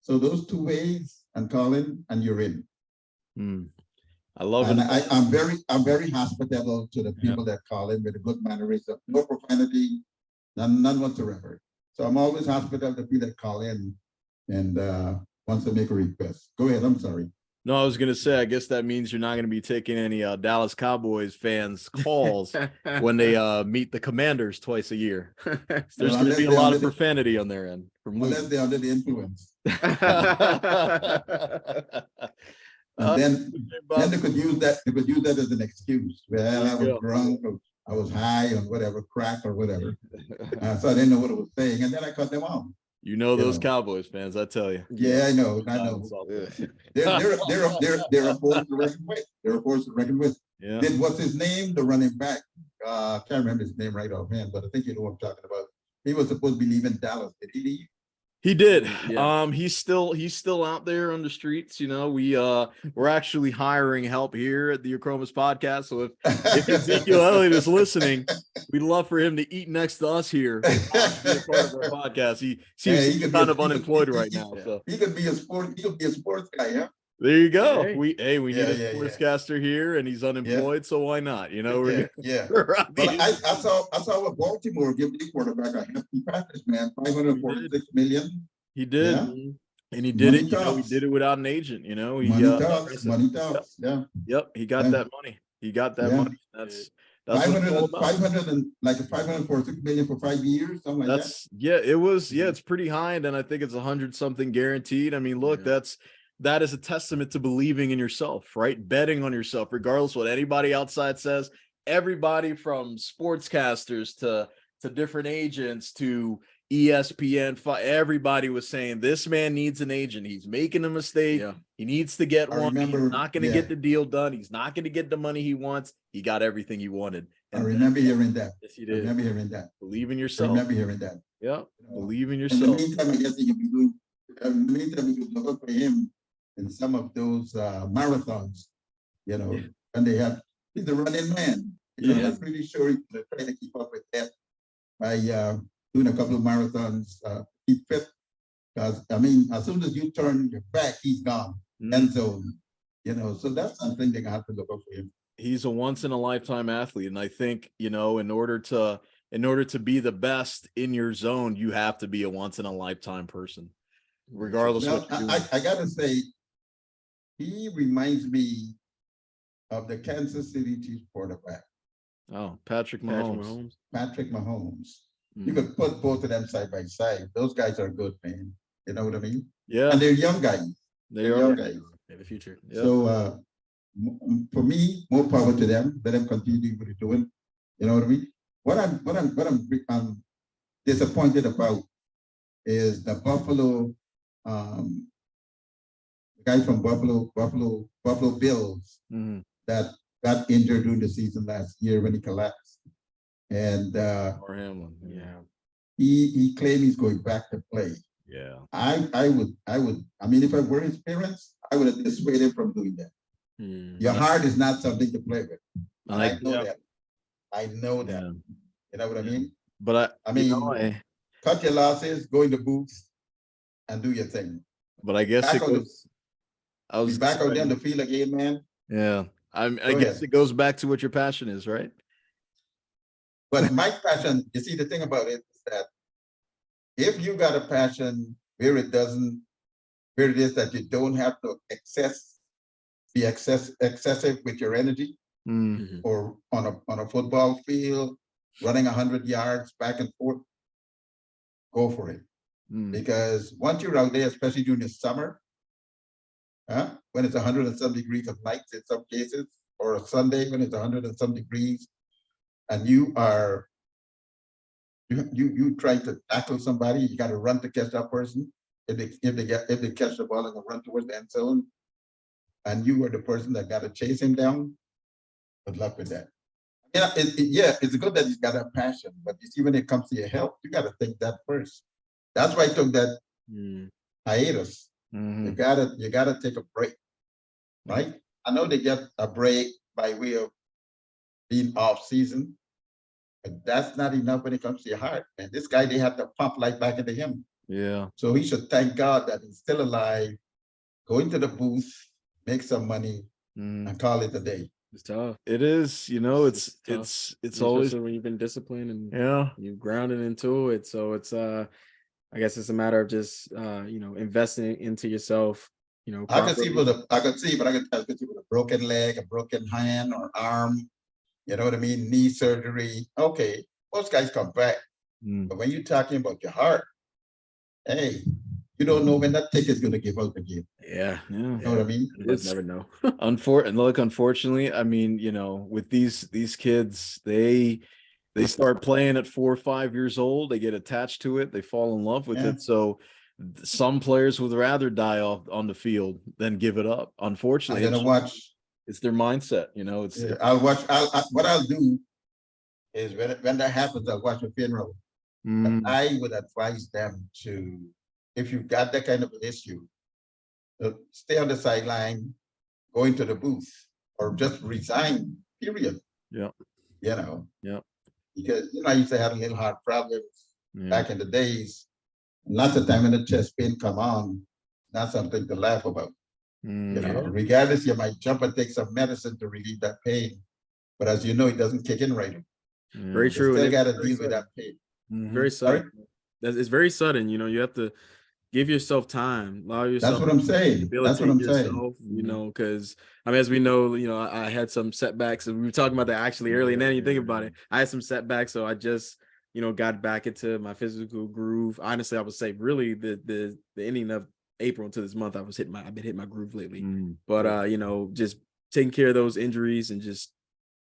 So those two ways, and call in, and you're in. I love it. I'm very hospitable to the people that call in with a good mannerism, no profanity, none whatsoever. So I'm always hospitable to people that call in and wants to make a request. Go ahead. I'm sorry. No, I was going to say, I guess that means you're not going to be taking any Dallas Cowboys fans calls when they meet the Commanders twice a year. There's going to be a lot of profanity on their end. Unless they're under the influence. And then they could use that. They could use that as an excuse. Well, I was drunk, or I was high on whatever, crack or whatever. So I didn't know what it was saying, and then I cut them off. You know those Cowboys fans, I tell you. Yeah, I know. They're a force to reckon with. They're a force to reckon with. Yeah. Then what's his name? The running back. Can't remember his name right offhand, but I think you know what I'm talking about. He was supposed to be leaving Dallas. Did he leave? He did. Yeah. He's still out there on the streets. You know, we're actually hiring help here at the Achromous Podcast. So if Ezekiel Elliott is listening, we'd love for him to eat next to us here. Be a part of our podcast. He seems kind of unemployed right now. So he could be a sports guy, yeah. There you go. We need a sportscaster here, and he's unemployed, so why not? You know, But I saw what Baltimore give the quarterback a hefty package, man, $546 million. He did, and he did it. You know, he did it without an agent. You know, money talks. Yeah. Yep, he got that money. He got that money. That's 546 million for 5 years, something like that. It was. Yeah, it's pretty high, and then I think it's 100 something guaranteed. I mean, look, that is a testament to believing in yourself, right? Betting on yourself, regardless what anybody outside says. Everybody from sportscasters to different agents to ESPN, everybody was saying this man needs an agent. He's making a mistake. Yeah. He needs to get one. He's not going to get the deal done. He's not going to get the money he wants. He got everything he wanted. And I remember hearing that. Yes, you did. I remember hearing that. Believe in yourself. I remember hearing that. Yeah. Believe in yourself. In the meantime, I guess he could be doing. In the meantime, we could look for him in some of those marathons, you know, and he's a running man. You know, I'm pretty sure he's trying to keep up with that by doing a couple of marathons, keep fit. Because, I mean, as soon as you turn your back, he's gone. End zone, you know, so that's something they have to look up for him. He's a once in a lifetime athlete. And I think, you know, in order to be the best in your zone, you have to be a once in a lifetime person, regardless of what you're doing. I gotta say, he reminds me of the Kansas City Chiefs quarterback, Oh, Patrick Mahomes. Patrick Mahomes. You Mm. could put both of them side by side. Those guys are good, man. You know what I mean? Yeah, And they're young guys. they They're are. young guys. In the future. Yep. So for me, more power to them. Let them continue what they're doing. You know what I mean? I'm disappointed about is the Buffalo, the guy from Buffalo Bills Mhm. that got injured during the season last year when he collapsed, and Or Hamlin. Yeah. he claimed he's going back to play. Yeah. I mean, if I were his parents, I would have dissuaded him from doing that. Your heart is not something to play with. And I know that. I know that. Yeah. You know what I mean? But I mean, cut your losses, go in the booth, and do your thing. but I guess Back it goes. I be was back out there on the field again, man. Yeah. I Go guess ahead. it goes back to what your passion is, right? But my passion, you see, the thing about it is that if you got a passion where it is that you don't have to be excessive with your energy, Mm. or on a football field, running 100 yards back and forth, go for it. Mm. Because once you're out there, especially during the summer, when it's 100 and some degrees of nights in some cases, or a Sunday when it's 100 and some degrees, and you try to tackle somebody, you got to run to catch that person. If they catch the ball and run towards the end zone, and you are the person that got to chase him down, good luck with that. Yeah, it's good that he's got a passion, but you see, when it comes to your health, you got to think that first. That's why I took that hiatus. Mhm. You gotta take a break, right? I know they get a break by way of being off season, but that's not enough when it comes to your heart. And this guy, they have to pump life back into him. Yeah. So he should thank God that he's still alive, go into the booth, make some money, and call it a day. It's tough. It is, it's tough. it's always, Especially when you've been disciplined and yeah. you've grounded into it. So it's I guess it's a matter of just investing into yourself. I could see with a broken leg, a broken hand or arm, you know what I mean? Knee surgery. Okay, most guys come back. Mm. But when you're talking about your heart, hey, you don't know when that ticket's gonna give out again. Yeah. Yeah. You know what I mean? Let's never know. Unfortunately, I mean, with these kids, they start playing at 4 or 5 years old, they get attached to it, they fall in love with Yeah. it. So some players would rather die off on the field than give it up. I'm Unfortunately, gonna watch. it's their mindset, it's Yeah, I'll watch. What I'll do is when that happens, I'll watch a funeral. But I would advise them to, if you've got that kind of an issue, stay on the sideline, go into the booth, or just resign. Period. Yeah. Yeah. Because I used to have a little heart problems back in the days. Lots of time when the chest pain come on, not something to laugh about. Regardless, you might jump and take some medicine to relieve that pain, but as you know, it doesn't kick in right away. Very You true. still got to deal with that pain. Very sudden. It's very sudden. You have to give yourself time, allow yourself. That's what I'm saying. That's what I'm saying. Because as we know, I had some setbacks, and we were talking about that actually early. And then you think about it, I had some setbacks, so I just got back into my physical groove. Honestly, I would say really the ending of April into this month, I've been hitting my groove lately. But just taking care of those injuries and just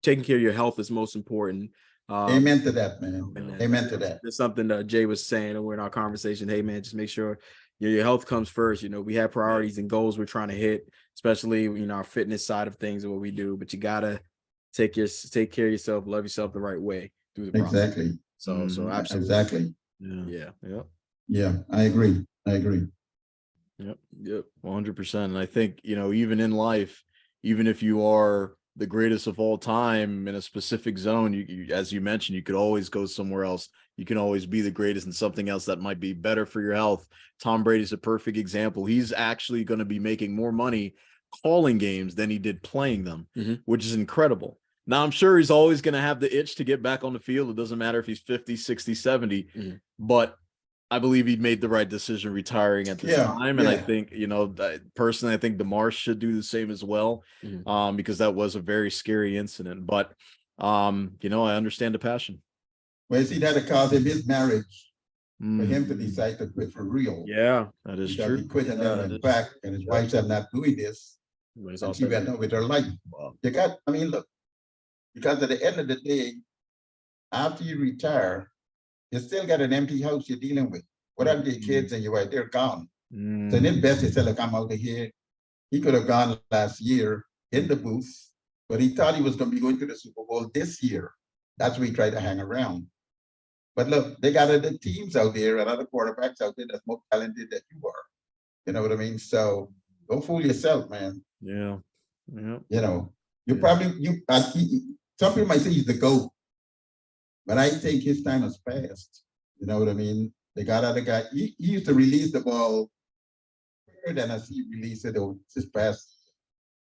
taking care of your health is most important. Amen to that, man. Amen to that. There's something that Jay was saying over in our conversation. Hey, man, just make sure your health comes first. We have priorities and goals we're trying to hit, especially our fitness side of things and what we do. But you gotta take care of yourself, love yourself the right way through the process. Exactly. So absolutely. Exactly. Yeah. I agree. Yep. 100%. And I think even in life, even if you are the greatest of all time in a specific zone, you as you mentioned, you could always go somewhere else. You can always be the greatest in something else that might be better for your health. Tom Brady's a perfect example. He's actually going to be making more money calling games than he did playing them, which is incredible. Now, I'm sure he's always going to have the itch to get back on the field. It doesn't matter if he's 50, 60, 70, but I believe he made the right decision retiring at this time. And I think, you know, personally, I think DeMar should do the same as well, because that was a very scary incident. But, you know, I understand the passion. Well, see, that caused him his marriage for him to decide to quit for real. Yeah, that is because true. He quit and then went back, and his wife said, "Not doing this." And she went on with her life. Wow. You got, I mean, look, because at the end of the day, after you retire, you still got an empty house you're dealing with. What are your kids and your wife? They're gone. So then best he said, "Look, I'm out of here." He could have gone last year in the booth, but he thought he was going to be going to the Super Bowl this year. That's why he tried to hang around. But look, they got other teams out there and other quarterbacks out there that's more talented than you are. You know what I mean? So don't fool yourself, man. Yeah. You know, some people might say he's the GOAT, but I think his time has passed. You know what I mean? They got other guy. He used to release the ball quicker than as he released it over his pass.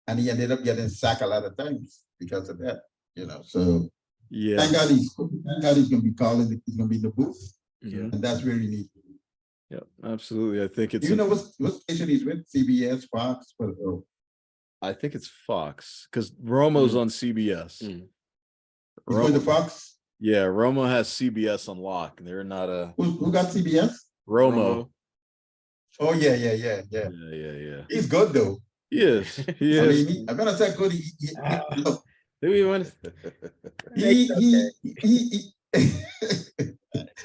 And he ended up getting sacked a lot of times because of that, you know. So thank God he's gonna be calling, he's gonna be in the booth. And that's where he needs to be. Yeah, absolutely. I think it's, you know what station he's with? CBS, Fox, I think it's Fox, because Romo's on CBS. He's going to Fox? Yeah, Romo has CBS on lock. They're not a who got CBS? Romo. Oh yeah. He's good though. He is. He I is. mean, I'm gonna say good. Look, do we want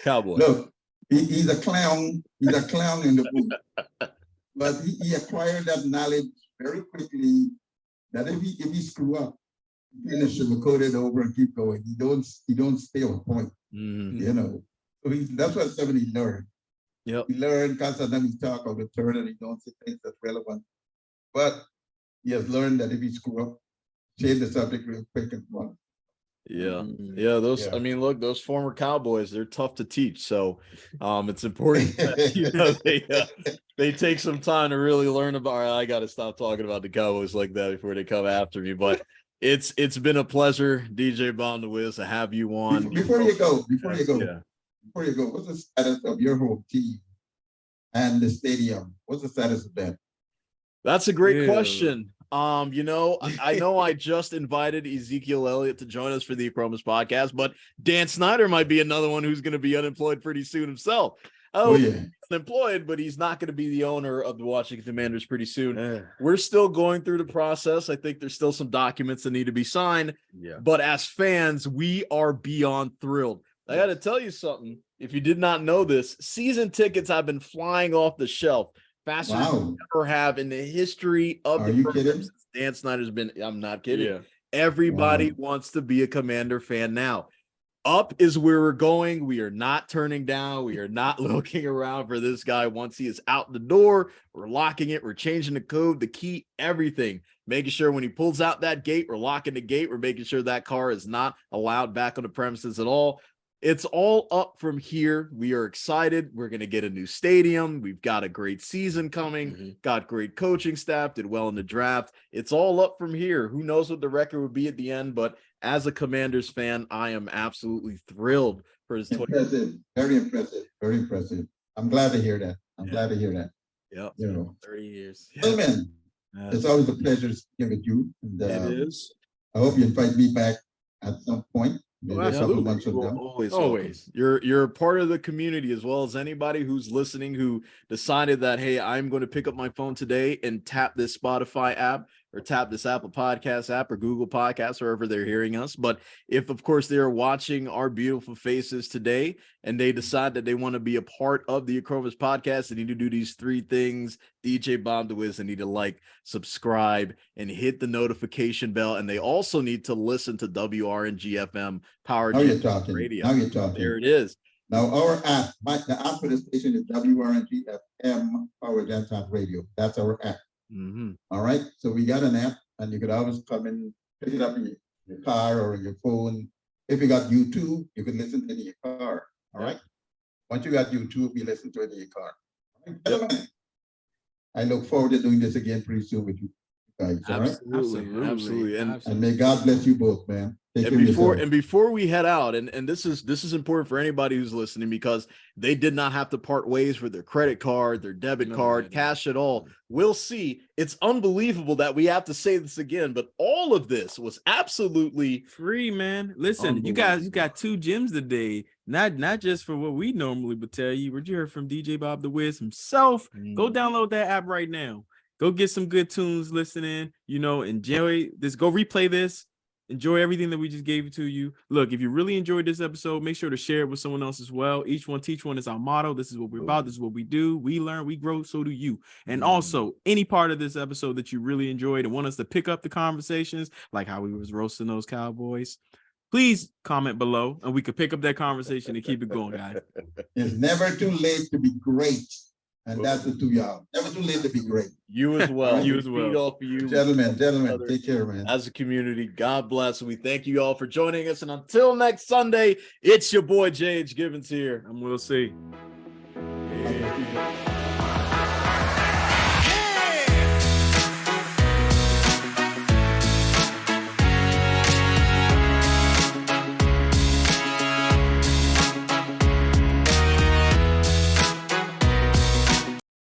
Cowboy. Look, he's a clown. He's a clown in the booth. But he acquired that knowledge very quickly. That if he screw up, he can sugarcoat it over and keep going. He don't stay on point. You know. So that's what somebody learned. Yep. He learned constantly he talk on the turn and he don't say things that's relevant. But he has learned that if he screw up, change the subject real quick and run. Those I mean, look, those former Cowboys, they're tough to teach. So it's important that, you know, they take some time to really learn about. All right, I got to stop talking about the Cowboys like that before they come after me. But it's been a pleasure, DJ Bob The Wiz, to have you on. Before you go, what's the status of your home team and the stadium? What's the status of that? That's a great question. You know, I know I just invited Ezekiel Elliott to join us for the Achromous Podcast, but Dan Snyder might be another one who's going to be unemployed pretty soon himself. Unemployed, but he's not going to be the owner of the Washington Commanders pretty soon. We're still going through the process. I think there's still some documents that need to be signed. But as fans, we are beyond thrilled. I got to tell you something. If you did not know this, season tickets have been flying off the shelf faster than we ever have in the history of the program. Dan Snyder's been, I'm not kidding. Everybody wants to be a Commander fan now. Up is where we're going. We are not turning down. We are not looking around for this guy. Once he is out the door, we're locking it. We're changing the code, the key, everything. Making sure when he pulls out that gate, we're locking the gate. We're making sure that car is not allowed back on the premises at all. It's all up from here. We are excited. We're going to get a new stadium. We've got a great season coming, got great coaching staff, did well in the draft. It's all up from here. Who knows what the record would be at the end, but as a Commanders fan, I am absolutely thrilled for his 20. Impressive. Very impressive. Very impressive. I'm glad to hear that. Glad to hear that. You know, 30 years. Gentlemen, it's always a pleasure speaking with you. And, it is. I hope you invite me back at some point. Always. You're a part of the community, as well as anybody who's listening who decided that, hey, I'm going to pick up my phone today and tap this Spotify app or tap this Apple Podcast app or Google Podcasts, wherever they're hearing us. But if, of course, they are watching our beautiful faces today and they decide that they want to be a part of the Achromous Podcast, they need to do these three things. DJ Bob The Wiz, they need to like, subscribe, and hit the notification bell. And they also need to listen to WRNG FM Power Radio. Now you're talking. There it is. Now our app, the app for the station is WRNG FM Power Talk Radio. That's our app. All right. So we got an app, and you could always come and pick it up in your car or in your phone. If you got YouTube, you can listen to it in your car. All right. Once you got YouTube, you listen to it in your car. All right, gentlemen, I look forward to doing this again pretty soon with you guys. All right? Absolutely. And may God bless you both, man. Take And care of before yourself. and before we head out, and this is important for anybody who's listening, because they did not have to part ways with their credit card, their debit card, cash at all. We'll see. It's unbelievable that we have to say this again, but all of this was absolutely free, man. Listen, you got 2 gems today. Not just for what we normally would tell you. What you heard from DJ Bob The Wiz himself. Go download that app right now. Go get some good tunes listening. Enjoy this. Go replay this. Enjoy everything that we just gave to you. Look, if you really enjoyed this episode, make sure to share it with someone else as well. Each one, teach one is our motto. This is what we're about. This is what we do. We learn, we grow, so do you. And also, any part of this episode that you really enjoyed and want us to pick up the conversations, like how we was roasting those Cowboys, please comment below and we could pick up that conversation and keep it going, guys. It's never too late to be great. And that's the 2 y'all. Never too late to be great. You as well. You as well. Feed off of you. Gentlemen, take care, man. As a community, God bless. We thank you all for joining us. And until next Sunday, it's your boy JH Gibbons here. I'm Will C.